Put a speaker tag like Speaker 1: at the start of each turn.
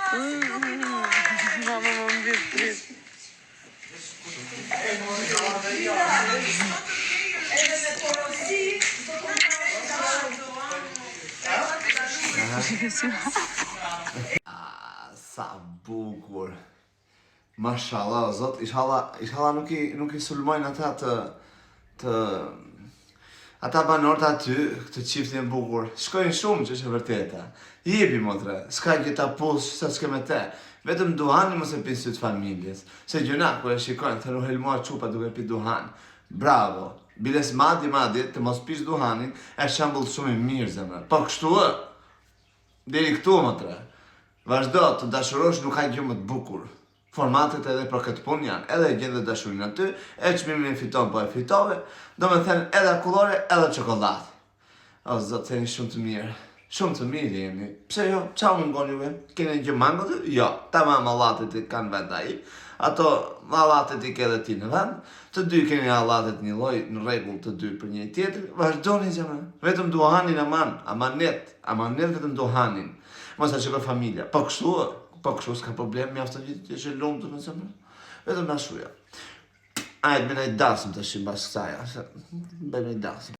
Speaker 1: Mama më mbirë.
Speaker 2: Sa bukur. Mashallah, zot, ishallah nuk i sulmojnë ata të ata banorët aty, këtë çiftin bukur. Shkojnë shumë që është e vërteta. Jepi motre, s'ka që ta push sa s'ke me te. Vetëm duhani mos e pin syt familjes. Se gjëna kur e shikojnë të helmuar çupa duke pi duhan. Bravo. Biles madje të mos pish duhanin, është shembull shumë i mirë zemra. Po kështu ë. Deri këtu motre. Vazhdo të dashurosh, nuk ka gjë më të bukur. Formatet edhe për këtë punë janë, edhe e gjendë dashurin aty, e çmimin e fiton, po e fitove, do me thënë edhe akullore, edhe çokoladë. O, zot, jeni shumë të mirë. Shumë të mirë jeni. Pse jo? Qa më ngon juve? Keni gjë mango të? Jo, tamam allatet i kanë vend ai. Ato allatet i ke edhe ti në vend. Të dy keni allatet një lloj në rregull të dy për një tjetër. Vazhdoni zemra. Vetëm duhanin amanet vetëm duhanin. Mos e shikoj familja. Po kështu s'ka problem, mjaftë gjithë që e lumtur në zemër. Vetëm dashuria. Ajde, me nëjë dasëm të shimë bas kësaj, bëj nëjë dasëm.